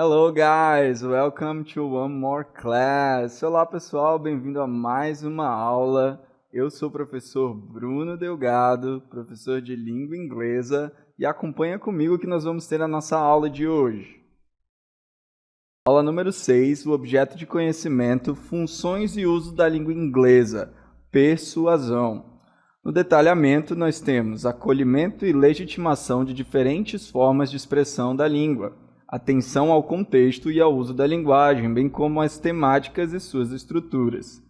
Hello guys, welcome to one more class. Olá pessoal, bem-vindo a mais uma aula. Eu sou o professor Bruno Delgado, professor de língua inglesa, e acompanha comigo que nós vamos ter a nossa aula de hoje. Aula número 6, o objeto de conhecimento, funções e uso da língua inglesa, persuasão. No detalhamento, nós temos acolhimento e legitimação de diferentes formas de expressão da língua, atenção ao contexto e ao uso da linguagem, bem como as temáticas e suas estruturas.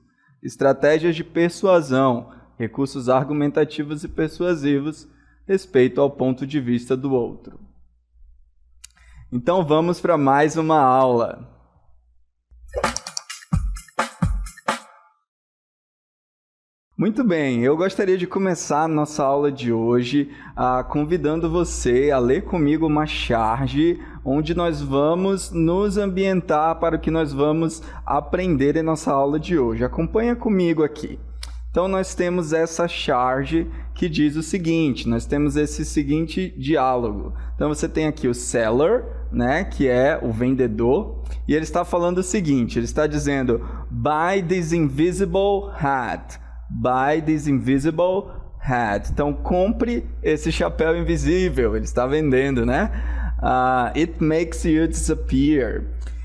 Estratégias de persuasão, recursos argumentativos e persuasivos, respeito ao ponto de vista do outro. Então vamos para mais uma aula. Muito bem, eu gostaria de começar a nossa aula de hoje convidando você a ler comigo uma charge onde nós vamos nos ambientar para o que nós vamos aprender em nossa aula de hoje. Acompanha comigo aqui. Então nós temos essa charge que diz o seguinte, nós temos esse seguinte diálogo. Então você tem aqui o seller, né, que é o vendedor, e ele está falando o seguinte, ele está dizendo, buy this invisible hat. Buy this invisible hat. Então, compre esse chapéu invisível. Ele está vendendo, né? It makes you disappear.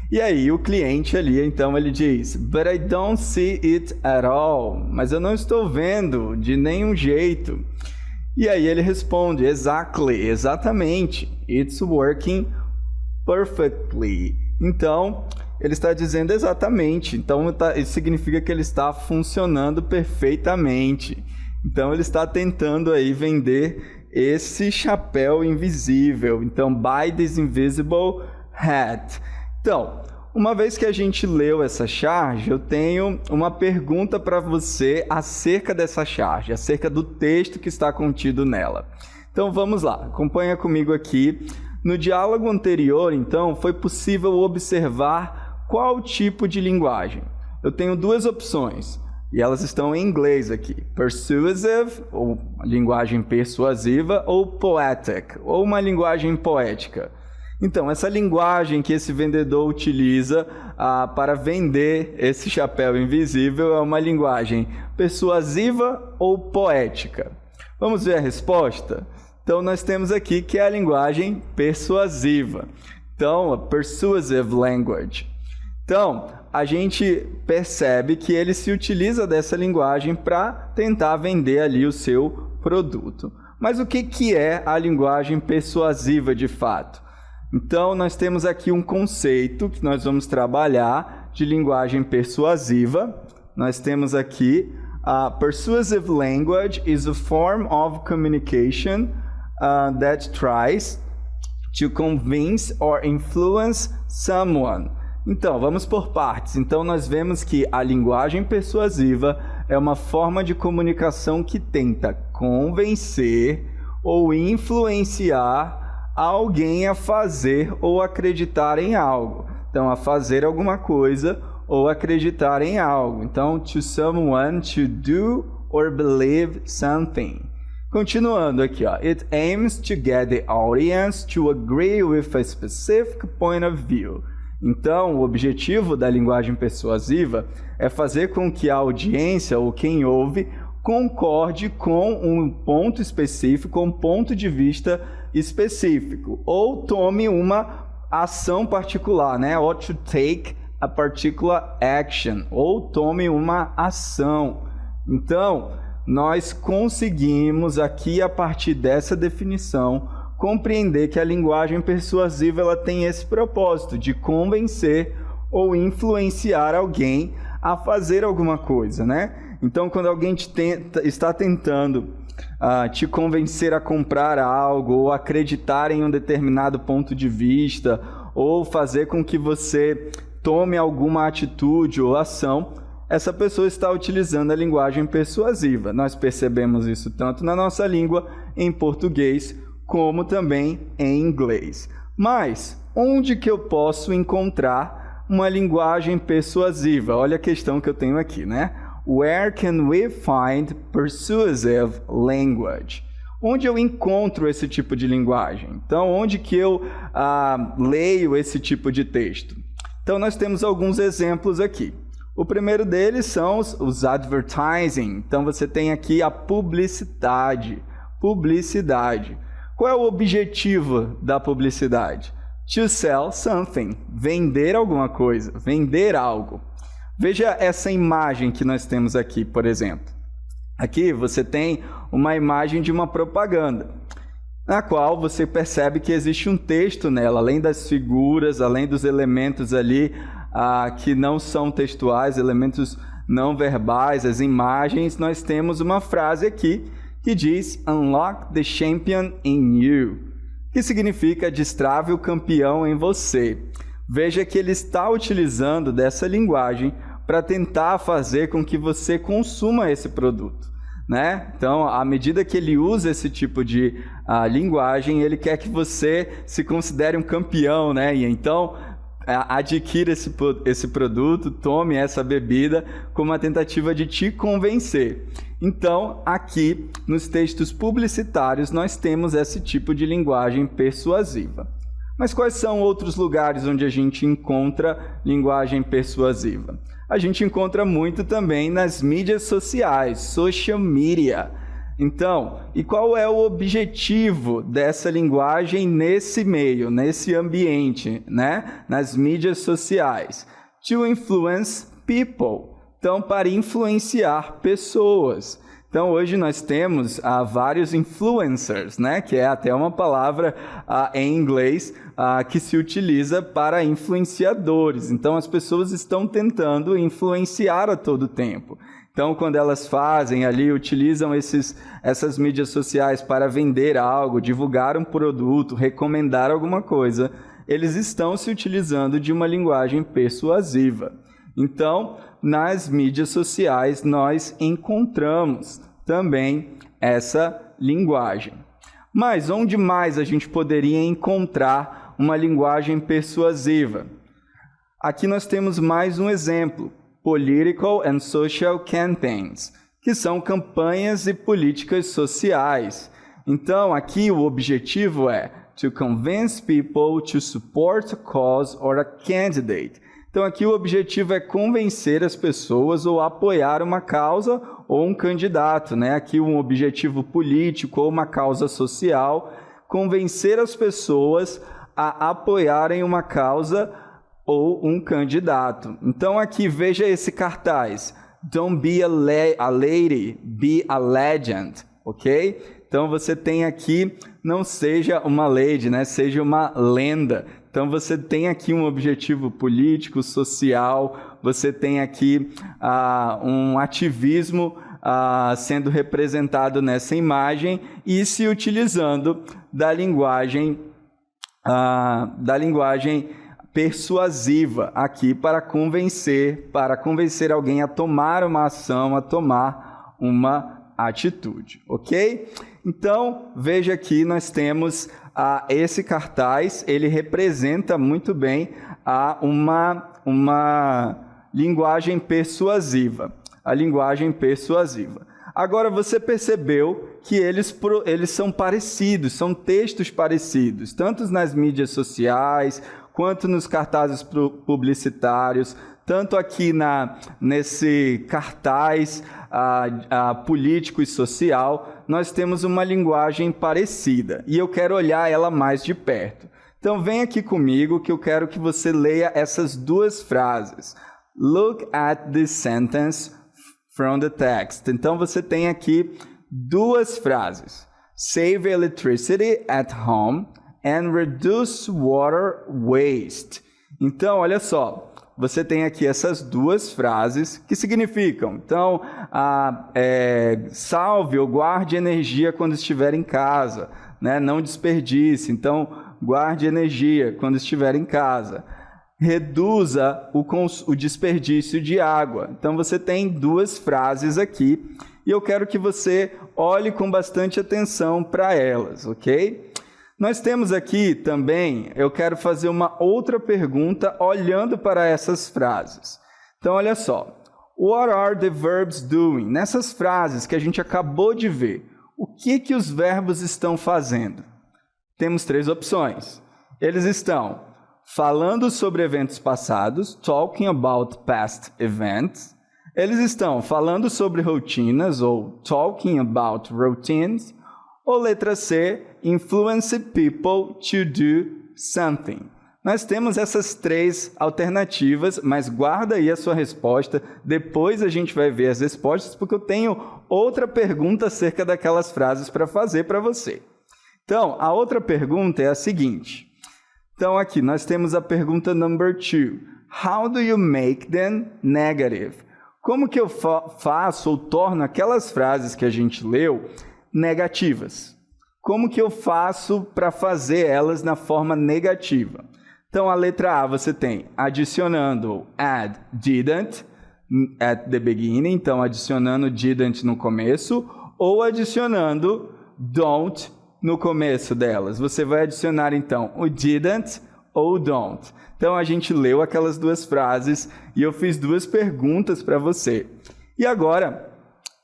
E aí, o cliente ali, então, ele diz, but I don't see it at all. Mas eu não estou vendo de nenhum jeito. E aí, ele responde, exactly, exatamente. It's working perfectly. Então, ele está dizendo exatamente, então isso significa que ele está funcionando perfeitamente. Então ele está tentando aí vender esse chapéu invisível. Então, buy this invisible hat. Então, uma vez que a gente leu essa charge, eu tenho uma pergunta para você acerca dessa charge, acerca do texto que está contido nela. Então vamos lá, acompanha comigo aqui. No diálogo anterior, então, foi possível observar qual tipo de linguagem? Eu tenho duas opções, e elas estão em inglês aqui. Persuasive, ou linguagem persuasiva, ou poetic, ou uma linguagem poética. Então, essa linguagem que esse vendedor utiliza para vender esse chapéu invisível é uma linguagem persuasiva ou poética? Vamos ver a resposta? Então, nós temos aqui que é a linguagem persuasiva. Então, a persuasive language. Então, a gente percebe que ele se utiliza dessa linguagem para tentar vender ali o seu produto. Mas o que é a linguagem persuasiva de fato? Então, nós temos aqui um conceito que nós vamos trabalhar de linguagem persuasiva. Nós temos aqui a persuasive language is a form of communication that tries to convince or influence someone. Então, vamos por partes. Então, nós vemos que a linguagem persuasiva é uma forma de comunicação que tenta convencer ou influenciar alguém a fazer ou acreditar em algo. Então, a fazer alguma coisa ou acreditar em algo. Então, to someone to do or believe something. Continuando aqui, ó. It aims to get the audience to agree with a specific point of view. Então, o objetivo da linguagem persuasiva é fazer com que a audiência ou quem ouve concorde com um ponto específico, um ponto de vista específico, ou tome uma ação particular, né? Or to take a particular action, ou tome uma ação. Então, nós conseguimos aqui, a partir dessa definição, compreender que a linguagem persuasiva ela tem esse propósito de convencer ou influenciar alguém a fazer alguma coisa, né? Então, quando alguém está tentando te convencer a comprar algo ou acreditar em um determinado ponto de vista ou fazer com que você tome alguma atitude ou ação, essa pessoa está utilizando a linguagem persuasiva. Nós percebemos isso tanto na nossa língua, em português, como também em inglês. Mas, onde que eu posso encontrar uma linguagem persuasiva? Olha a questão que eu tenho aqui, né? Where can we find persuasive language? onde eu encontro esse tipo de linguagem? Então, onde que eu leio esse tipo de texto? Então, nós temos alguns exemplos aqui. O primeiro deles são os advertising. Então, você tem aqui a publicidade. Publicidade. Qual é o objetivo da publicidade? To sell something. Vender alguma coisa. Vender algo. Veja essa imagem que nós temos aqui, por exemplo. Aqui você tem uma imagem de uma propaganda, na qual você percebe que existe um texto nela, além das figuras, além dos elementos ali que não são textuais, elementos não verbais, as imagens, nós temos uma frase aqui que diz Unlock the champion in you, que significa destrave o campeão em você. Veja que ele está utilizando dessa linguagem para tentar fazer com que você consuma esse produto, né? Então, à medida que ele usa esse tipo de linguagem, ele quer que você se considere um campeão, né? E então adquira esse produto, tome essa bebida como uma tentativa de te convencer. Então, aqui nos textos publicitários, nós temos esse tipo de linguagem persuasiva. Mas quais são outros lugares onde a gente encontra linguagem persuasiva? A gente encontra muito também nas mídias sociais, social media. Então, e qual é o objetivo dessa linguagem nesse meio, nesse ambiente, né? Nas mídias sociais? To influence people. Então, para influenciar pessoas. Então, hoje nós temos vários influencers, né? Que é até uma palavra em inglês que se utiliza para influenciadores. Então, as pessoas estão tentando influenciar a todo tempo. Então, quando elas fazem ali, utilizam essas mídias sociais para vender algo, divulgar um produto, recomendar alguma coisa, eles estão se utilizando de uma linguagem persuasiva. Então, nas mídias sociais, nós encontramos também essa linguagem. Mas onde mais a gente poderia encontrar uma linguagem persuasiva? Aqui nós temos mais um exemplo. Political and Social Campaigns, que são campanhas e políticas sociais. Então, aqui o objetivo é to convince people to support a cause or a candidate. Então, aqui o objetivo é convencer as pessoas ou apoiar uma causa ou um candidato, né? Aqui um objetivo político ou uma causa social, convencer as pessoas a apoiarem uma causa ou um candidato. Então, aqui, veja esse cartaz. Don't be a lady, be a legend, ok? Então, você tem aqui, não seja uma lady, né? Seja uma lenda. Então, você tem aqui um objetivo político, social, você tem aqui um ativismo sendo representado nessa imagem e se utilizando da linguagem persuasiva aqui para convencer alguém a tomar uma ação, a tomar uma atitude, ok? Então, veja aqui, nós temos esse cartaz, ele representa muito bem uma linguagem persuasiva, a linguagem persuasiva. Agora, você percebeu que eles são parecidos, são textos parecidos, tanto nas mídias sociais, quanto nos cartazes publicitários, tanto aqui nesse cartaz político e social, nós temos uma linguagem parecida, e eu quero olhar ela mais de perto. Então, vem aqui comigo que eu quero que você leia essas duas frases. Look at this sentence from the text. Então, você tem aqui duas frases. Save electricity at home and reduce water waste. Então, olha só, você tem aqui essas duas frases que significam, então, salve ou guarde energia quando estiver em casa, né? Não desperdice, então, guarde energia quando estiver em casa. Reduza o desperdício de água. Então, você tem duas frases aqui e eu quero que você olhe com bastante atenção para elas, ok? Nós temos aqui também, eu quero fazer uma outra pergunta olhando para essas frases. Então, olha só. What are the verbs doing? Nessas frases que a gente acabou de ver, O que os verbos estão fazendo? Temos 3 opções. Eles estão falando sobre eventos passados, talking about past events. Eles estão falando sobre rotinas, ou talking about routines. Ou letra C, influence people to do something. Nós temos essas 3 alternativas, mas guarda aí a sua resposta. Depois a gente vai ver as respostas, porque eu tenho outra pergunta acerca daquelas frases para fazer para você. Então, a outra pergunta é a seguinte. Então, aqui nós temos a pergunta number 2. How do you make them negative? Como que eu faço ou torno aquelas frases que a gente leu negativas? Como que eu faço para fazer elas na forma negativa? Então, a letra A você tem adicionando add didn't at the beginning, então adicionando didn't no começo, ou adicionando don't no começo delas. Você vai adicionar, então, o didn't ou o don't. Então, a gente leu aquelas 2 frases e eu fiz 2 perguntas para você. E agora,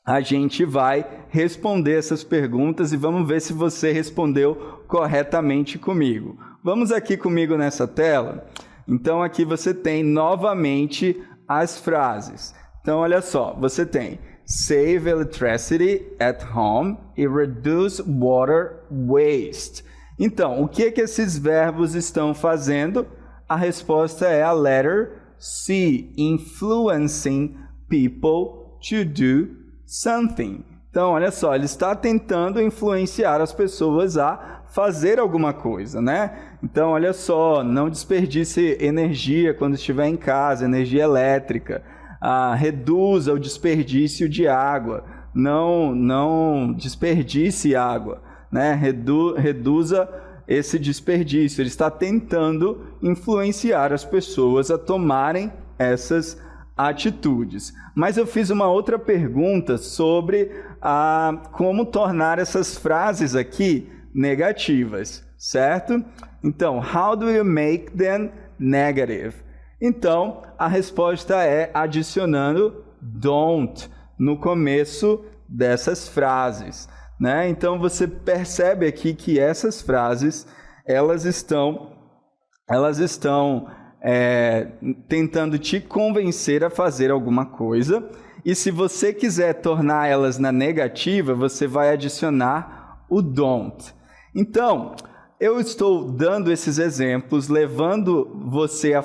a gente vai responder essas perguntas e vamos ver se você respondeu corretamente comigo. Vamos aqui comigo nessa tela. Então, aqui você tem novamente as frases. Então, olha só, você tem save electricity at home e reduce water waste. Então, o que esses verbos estão fazendo? A resposta é a letter C, influencing people to do something. Então, olha só, ele está tentando influenciar as pessoas a fazer alguma coisa, né? Então, olha só, não desperdice energia quando estiver em casa, energia elétrica. Reduza o desperdício de água. Não desperdice água, né? Reduza esse desperdício. Ele está tentando influenciar as pessoas a tomarem essas atitudes. Mas eu fiz uma outra pergunta sobre como tornar essas frases aqui negativas, certo? Então, how do you make them negative? Então, a resposta é adicionando don't no começo dessas frases, né? Então, você percebe aqui que essas frases, elas estão tentando te convencer a fazer alguma coisa, e se você quiser tornar elas na negativa, você vai adicionar o don't. Então, eu estou dando esses exemplos, levando você a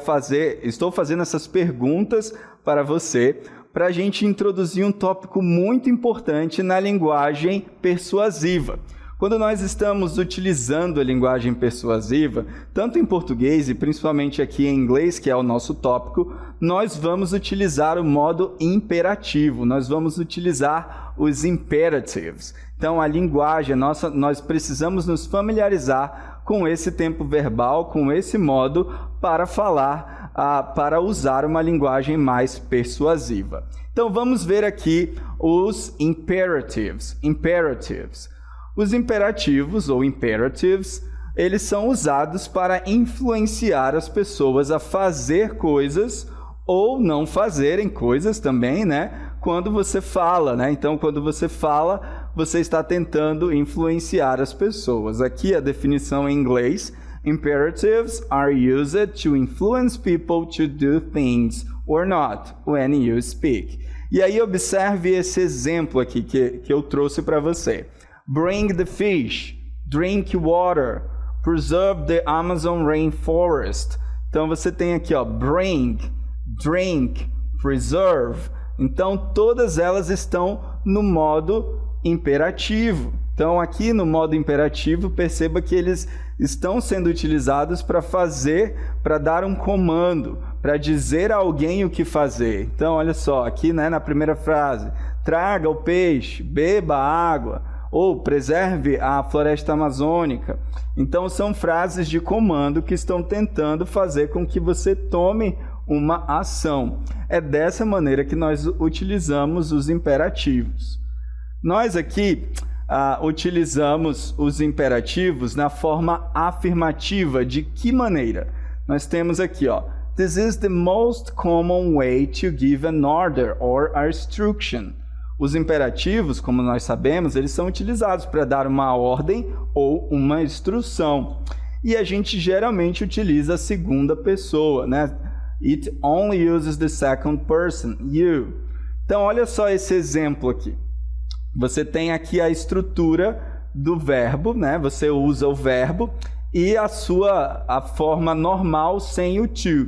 estou fazendo essas perguntas para você, para a gente introduzir um tópico muito importante na linguagem persuasiva. Quando nós estamos utilizando a linguagem persuasiva, tanto em português e principalmente aqui em inglês, que é o nosso tópico, nós vamos utilizar o modo imperativo, nós vamos utilizar os imperatives. Então, a linguagem, nós precisamos nos familiarizar com esse tempo verbal, com esse modo para falar, para usar uma linguagem mais persuasiva. Então, vamos ver aqui os imperatives. Os imperativos, ou imperatives, eles são usados para influenciar as pessoas a fazer coisas ou não fazerem coisas também, né? Quando você fala, né? Então, quando você fala, você está tentando influenciar as pessoas. Aqui a definição em inglês: imperatives are used to influence people to do things or not when you speak. E aí observe esse exemplo aqui que eu trouxe para você. Bring the fish, drink water, preserve the Amazon rainforest. Então você tem aqui, ó, bring, drink, preserve. Então todas elas estão no modo imperativo. Então aqui no modo imperativo, perceba que eles estão sendo utilizados para dar um comando, para dizer a alguém o que fazer. Então olha só, aqui, né, na primeira frase, traga o peixe, beba a água, ou preserve a floresta amazônica. Então, são frases de comando que estão tentando fazer com que você tome uma ação. É dessa maneira que nós utilizamos os imperativos. Nós aqui utilizamos os imperativos na forma afirmativa. De que maneira? Nós temos aqui, ó, this is the most common way to give an order or a instruction. Os imperativos, como nós sabemos, eles são utilizados para dar uma ordem ou uma instrução. E a gente geralmente utiliza a segunda pessoa, né? It only uses the second person, you. Então, olha só esse exemplo aqui. Você tem aqui a estrutura do verbo, né? Você usa o verbo e a forma normal sem o to.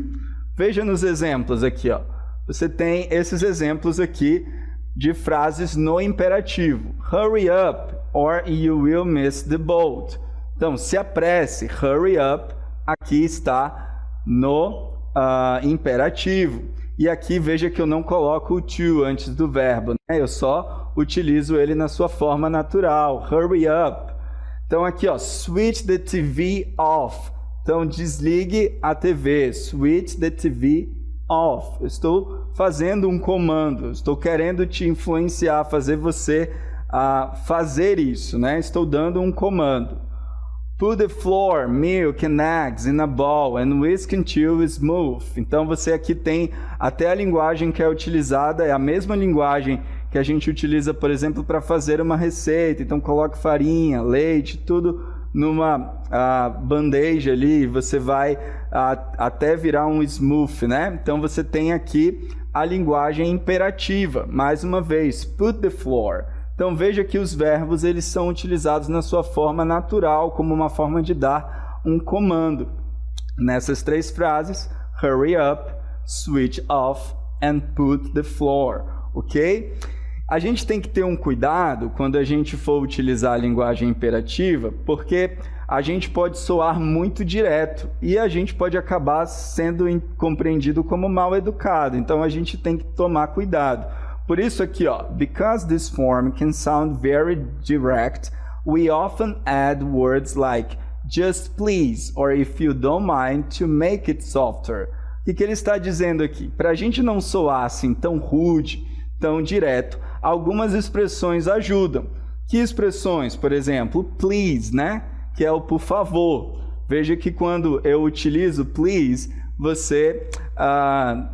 Veja nos exemplos aqui, ó. Você tem esses exemplos aqui de frases no imperativo. Hurry up or you will miss the boat. Então, se apresse, hurry up, aqui está no imperativo. E aqui veja que eu não coloco o to antes do verbo, né? Eu só utilizo ele na sua forma natural. Hurry up. Então aqui, ó, switch the TV off. Então desligue a TV. Switch the TV off. Eu estou fazendo um comando. Estou querendo te influenciar, fazer você fazer isso, né? Estou dando um comando. Put the flour, milk and eggs in a bowl and whisk until smooth. Então você aqui tem até a linguagem que é utilizada, é a mesma linguagem que a gente utiliza, por exemplo, para fazer uma receita. Então coloque farinha, leite, tudo numa bandeja ali, você vai até virar um smooth, né? Então você tem aqui a linguagem imperativa. Mais uma vez, put the flour. Então veja que os verbos eles são utilizados na sua forma natural, como uma forma de dar um comando. Nessas três frases, hurry up, switch off and put the floor, ok? A gente tem que ter um cuidado quando a gente for utilizar a linguagem imperativa, porque a gente pode soar muito direto e a gente pode acabar sendo compreendido como mal educado. Então a gente tem que tomar cuidado. Por isso aqui, ó, because this form can sound very direct, we often add words like just please or if you don't mind to make it softer. O que ele está dizendo aqui? Para a gente não soar assim tão rude, tão direto, algumas expressões ajudam. Que expressões? Por exemplo, please, né? Que é o por favor. Veja que quando eu utilizo please, você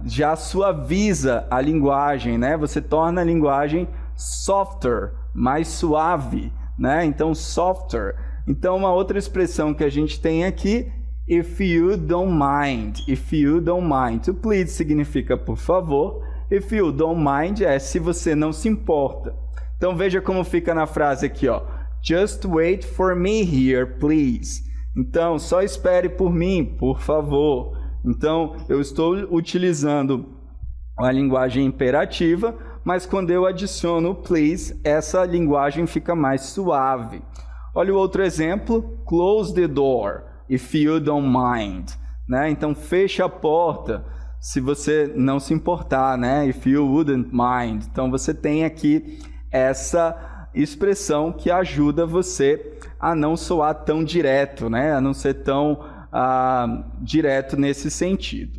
já suaviza a linguagem, né? Você torna a linguagem softer, mais suave, né? Então, softer. Então, uma outra expressão que a gente tem aqui, if you don't mind. If you don't mind. To please significa por favor. If you don't mind é se você não se importa. Então, veja como fica na frase aqui, ó. Just wait for me here, please. Então, só espere por mim, por favor. Então, eu estou utilizando a linguagem imperativa, mas quando eu adiciono o please, essa linguagem fica mais suave. Olha o outro exemplo, close the door, if you don't mind. Né? Então, feche a porta, se você não se importar, né? If you wouldn't mind. Então, você tem aqui essa expressão que ajuda você a não soar tão direto, né? A não ser tão direto nesse sentido.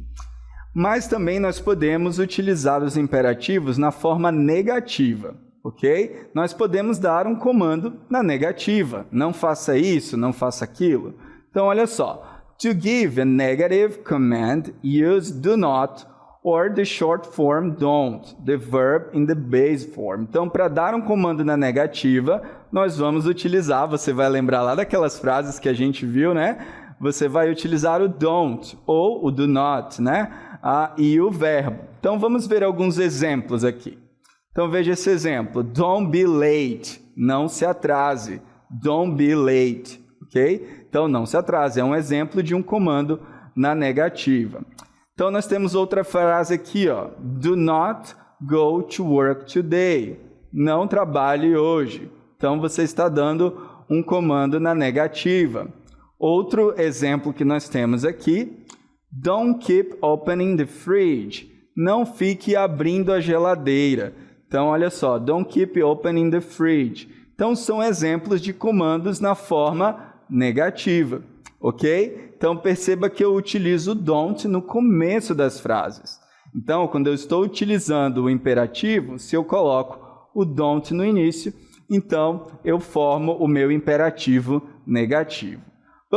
Mas também nós podemos utilizar os imperativos na forma negativa, ok? Nós podemos dar um comando na negativa. Não faça isso, não faça aquilo. Então, olha só. To give a negative command, use do not or the short form don't, the verb in the base form. Então, para dar um comando na negativa, nós vamos utilizar, você vai lembrar lá daquelas frases que a gente viu, né? Você vai utilizar o don't ou o do not, né? E o verbo. Então, vamos ver alguns exemplos aqui. Então, veja esse exemplo. Don't be late. Não se atrase. Don't be late. Ok? Então, não se atrase. É um exemplo de um comando na negativa. Então, nós temos outra frase aqui, ó. Do not go to work today. Não trabalhe hoje. Então, você está dando um comando na negativa. Outro exemplo que nós temos aqui, don't keep opening the fridge. Não fique abrindo a geladeira. Então, olha só, don't keep opening the fridge. Então, são exemplos de comandos na forma negativa, ok? Então, perceba que eu utilizo o don't no começo das frases. Então, quando eu estou utilizando o imperativo, se eu coloco o don't no início, então eu formo o meu imperativo negativo.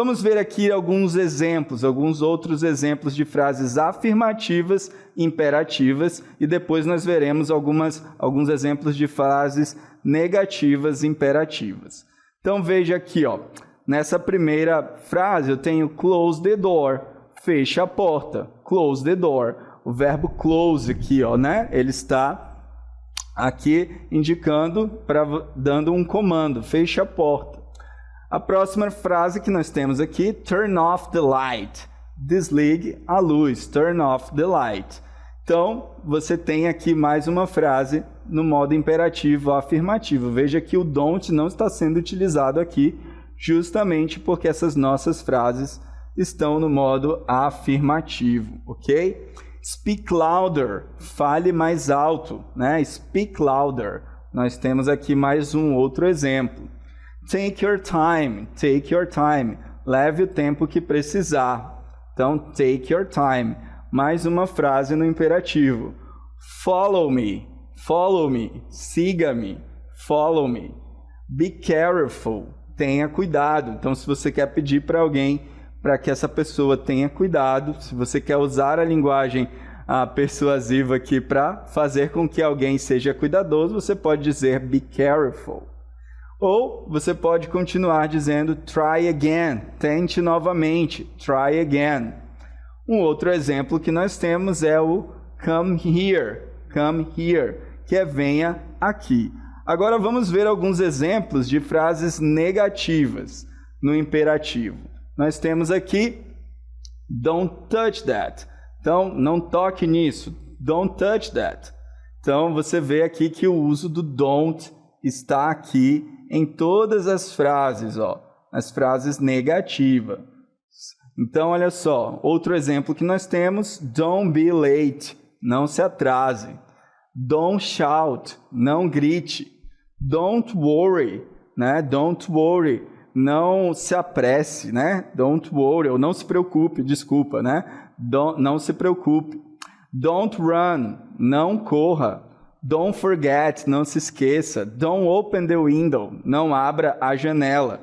Vamos ver aqui alguns exemplos, alguns outros exemplos de frases afirmativas, imperativas, e depois nós veremos alguns exemplos de frases negativas, imperativas. Então veja aqui, ó, nessa primeira frase eu tenho close the door, feche a porta, close the door. O verbo close aqui, ó, né? Ele está aqui indicando, dando um comando, feche a porta. A próxima frase que nós temos aqui, turn off the light, desligue a luz, turn off the light. Então, você tem aqui mais uma frase no modo imperativo afirmativo. Veja que o don't não está sendo utilizado aqui, justamente porque essas nossas frases estão no modo afirmativo, ok? Speak louder, fale mais alto, né? Speak louder. Nós temos aqui mais um outro exemplo. Take your time, leve o tempo que precisar. Então, take your time. Mais uma frase no imperativo. Follow me, siga-me, follow me. Be careful, tenha cuidado. Então, se você quer pedir para alguém para que essa pessoa tenha cuidado, se você quer usar a linguagem persuasiva aqui para fazer com que alguém seja cuidadoso, você pode dizer be careful. Ou você pode continuar dizendo try again, tente novamente, try again. Um outro exemplo que nós temos é o come here, que é venha aqui. Agora vamos ver alguns exemplos de frases negativas no imperativo. Nós temos aqui don't touch that. Então, não toque nisso. Don't touch that. Então, você vê aqui que o uso do don't está aqui em todas as frases, ó, as frases negativas. Então, olha só, outro exemplo que nós temos, don't be late, não se atrase. Don't shout, não grite. Don't worry, né? Don't worry, não se apresse, né? Don't worry, ou não se preocupe, desculpa, né? Não se preocupe. Don't run, não corra. Don't forget, não se esqueça. Don't open the window, não abra a janela.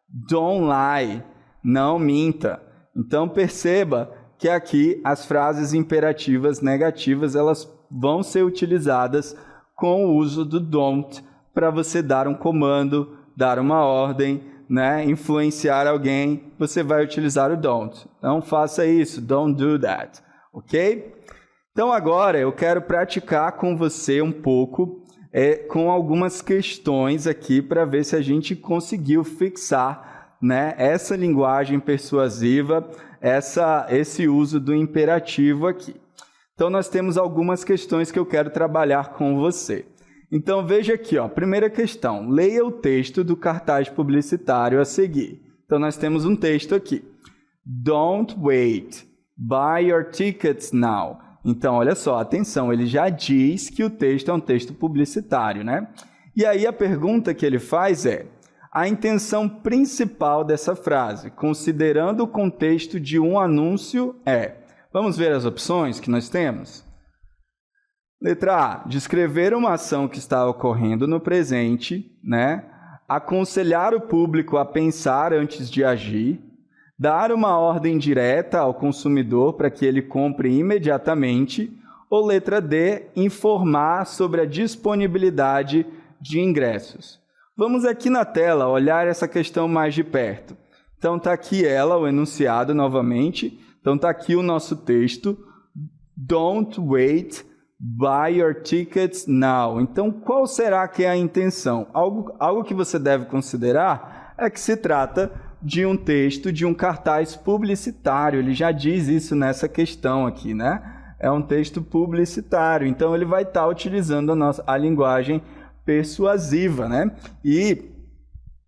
Don't lie, não minta. Então perceba que aqui as frases imperativas negativas, elas vão ser utilizadas com o uso do don't para você dar um comando, dar uma ordem, né? Influenciar alguém, você vai utilizar o don't. Então faça isso, don't do that, ok? Então agora eu quero praticar com você um pouco com algumas questões aqui para ver se a gente conseguiu fixar, né, essa linguagem persuasiva, esse uso do imperativo aqui. Então nós temos algumas questões que eu quero trabalhar com você. Então veja aqui, ó, primeira questão, leia o texto do cartaz publicitário a seguir. Então nós temos um texto aqui. Don't wait, buy your tickets now. Então, olha só, atenção, ele já diz que o texto é um texto publicitário, né? E aí a pergunta que ele faz é, a intenção principal dessa frase, considerando o contexto de um anúncio, é... Vamos ver as opções que nós temos? Letra A, descrever uma ação que está ocorrendo no presente, né? Aconselhar o público a pensar antes de agir, dar uma ordem direta ao consumidor para que ele compre imediatamente, ou letra D, informar sobre a disponibilidade de ingressos. Vamos aqui na tela olhar essa questão mais de perto. Então está aqui o enunciado novamente. Então está aqui o nosso texto. Don't wait, buy your tickets now. Então qual será que é a intenção? Algo que você deve considerar é que se trata de um texto, de um cartaz publicitário. Ele já diz isso nessa questão aqui, né? É um texto publicitário, então ele vai estar utilizando a linguagem persuasiva, né? E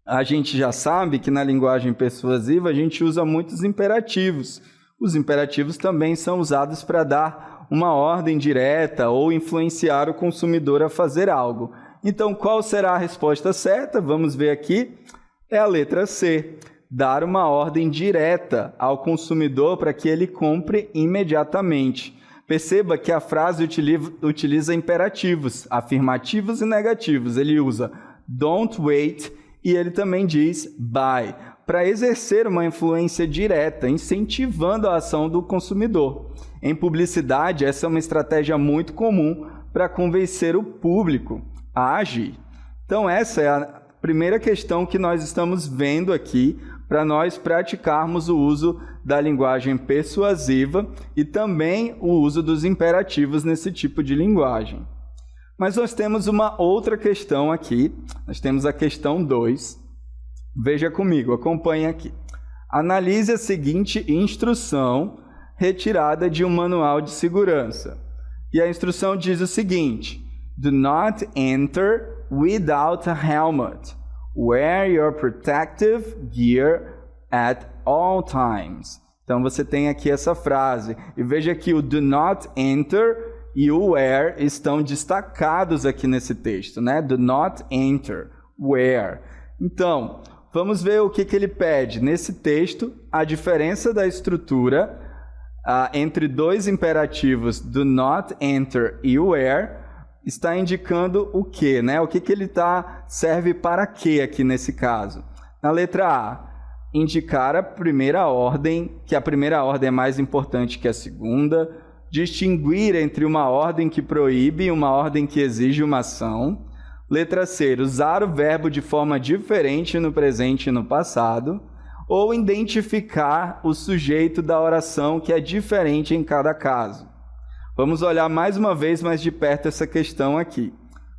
a gente já sabe que na linguagem persuasiva a gente usa muitos imperativos. Os imperativos também são usados para dar uma ordem direta ou influenciar o consumidor a fazer algo. Então, qual será a resposta certa? Vamos ver aqui. É a letra C. Dar uma ordem direta ao consumidor para que ele compre imediatamente. Perceba que a frase utiliza imperativos, afirmativos e negativos. Ele usa don't wait e ele também diz buy. para exercer uma influência direta, incentivando a ação do consumidor. Em publicidade, essa é uma estratégia muito comum para convencer o público a agir. Então, essa é a primeira questão que nós estamos vendo aqui para nós praticarmos o uso da linguagem persuasiva e também o uso dos imperativos nesse tipo de linguagem. Mas nós temos uma outra questão aqui, nós temos a questão 2. Veja comigo, acompanhe aqui. Analise a seguinte instrução retirada de um manual de segurança. E a instrução diz o seguinte: Do not enter without a helmet. Wear your protective gear at all times. Então você tem aqui essa frase. E veja que o do not enter e o wear estão destacados aqui nesse texto, né? Do not enter, wear. Então, vamos ver o que ele pede. Nesse texto, a diferença da estrutura entre dois imperativos, do not enter e wear, está indicando o quê, né? O que ele serve para quê aqui nesse caso? Na letra A, indicar a primeira ordem, que a primeira ordem é mais importante que a segunda, distinguir entre uma ordem que proíbe e uma ordem que exige uma ação. Letra C, usar o verbo de forma diferente no presente e no passado, ou identificar o sujeito da oração que é diferente em cada caso. Vamos olhar mais uma vez mais de perto essa questão aqui.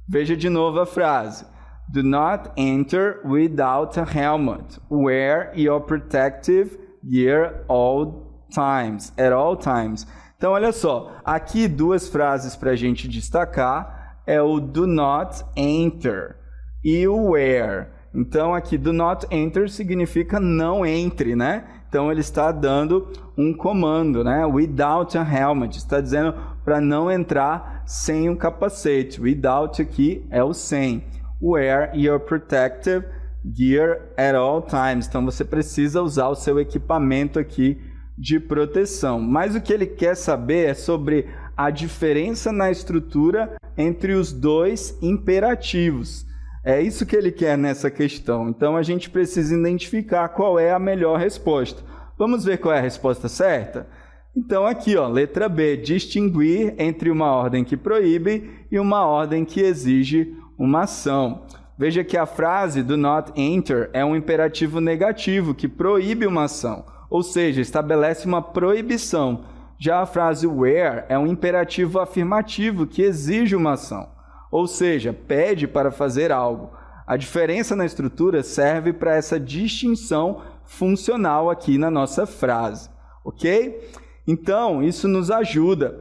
Veja de novo a frase. Do not enter without a helmet. Wear your protective gear all times. At all times. Então, olha só. Aqui duas frases para a gente destacar. É o do not enter e o wear. Então, aqui do not enter significa não entre, né? Então, ele está dando um comando, né? Without a helmet. Está dizendo para não entrar sem um capacete. Without aqui é o sem. Wear your protective gear at all times. Então, você precisa usar o seu equipamento aqui de proteção. Mas o que ele quer saber é sobre a diferença na estrutura entre os dois imperativos. É isso que ele quer nessa questão. Então, a gente precisa identificar qual é a melhor resposta. Vamos ver qual é a resposta certa? Então, aqui, ó, letra B, distinguir entre uma ordem que proíbe e uma ordem que exige uma ação. Veja que a frase do not enter é um imperativo negativo que proíbe uma ação, ou seja, estabelece uma proibição. Já a frase wear é um imperativo afirmativo que exige uma ação, ou seja, pede para fazer algo. A diferença na estrutura serve para essa distinção funcional aqui na nossa frase, ok? Então, isso nos ajuda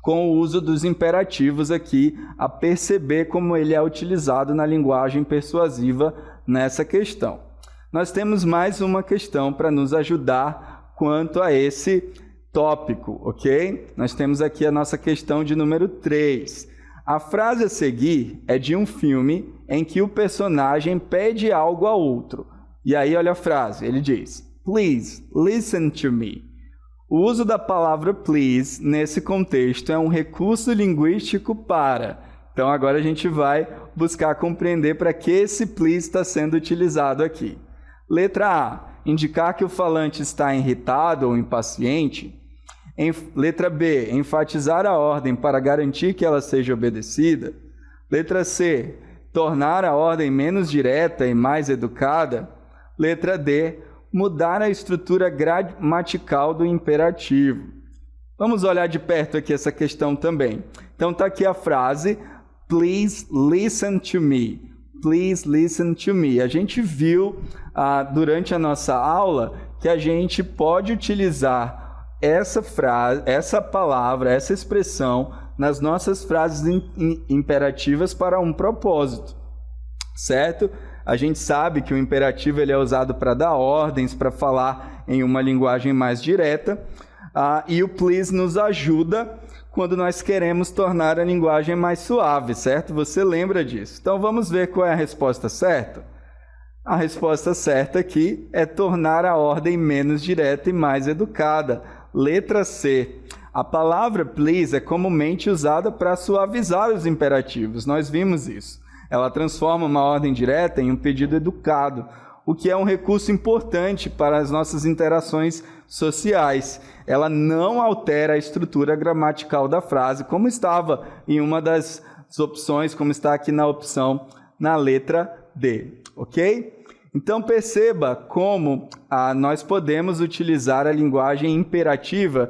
com o uso dos imperativos aqui a perceber como ele é utilizado na linguagem persuasiva nessa questão. Nós temos mais uma questão para nos ajudar quanto a esse tópico, ok? Nós temos aqui a nossa questão de número 3. A frase a seguir é de um filme em que o personagem pede algo a outro. E aí, olha a frase, ele diz, Please, listen to me. O uso da palavra please nesse contexto é um recurso linguístico para. Então, agora a gente vai buscar compreender para que esse please está sendo utilizado aqui. Letra A, indicar que o falante está irritado ou impaciente. Letra B, enfatizar a ordem para garantir que ela seja obedecida. Letra C, tornar a ordem menos direta e mais educada. Letra D, mudar a estrutura gramatical do imperativo. Vamos olhar de perto aqui essa questão também. Então, está aqui a frase, Please listen to me. Please listen to me. A gente viu durante a nossa aula que a gente pode utilizar essa frase, essa palavra, essa expressão nas nossas frases imperativas para um propósito, certo? A gente sabe que o imperativo ele é usado para dar ordens, para falar em uma linguagem mais direta, e o please nos ajuda quando nós queremos tornar a linguagem mais suave, certo? Você lembra disso? Então, vamos ver qual é a resposta certa? A resposta certa aqui é tornar a ordem menos direta e mais educada. Letra C. A palavra please é comumente usada para suavizar os imperativos. Nós vimos isso. Ela transforma uma ordem direta em um pedido educado. o que é um recurso importante para as nossas interações sociais. Ela não altera a estrutura gramatical da frase, como estava em uma das opções, como está aqui na opção na letra D, ok? Então perceba como nós podemos utilizar a linguagem imperativa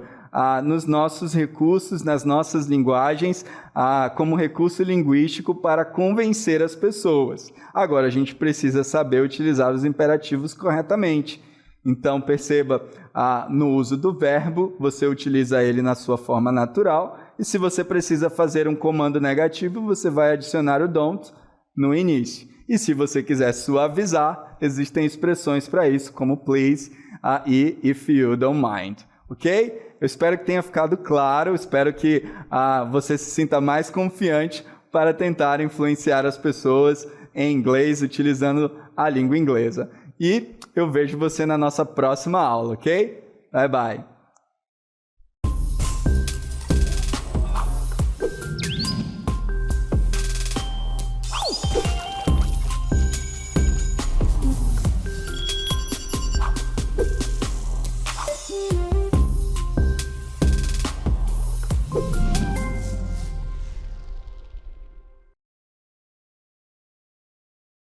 nos nossos recursos, nas nossas linguagens, como recurso linguístico para convencer as pessoas. Agora, a gente precisa saber utilizar os imperativos corretamente. Então, perceba, no uso do verbo, você utiliza ele na sua forma natural, e se você precisa fazer um comando negativo, você vai adicionar o don't no início. E se você quiser suavizar, existem expressões para isso, como please e if you don't mind. Ok? Eu espero que tenha ficado claro, espero que você se sinta mais confiante para tentar influenciar as pessoas em inglês, utilizando a língua inglesa. E eu vejo você na nossa próxima aula, ok? Bye, bye!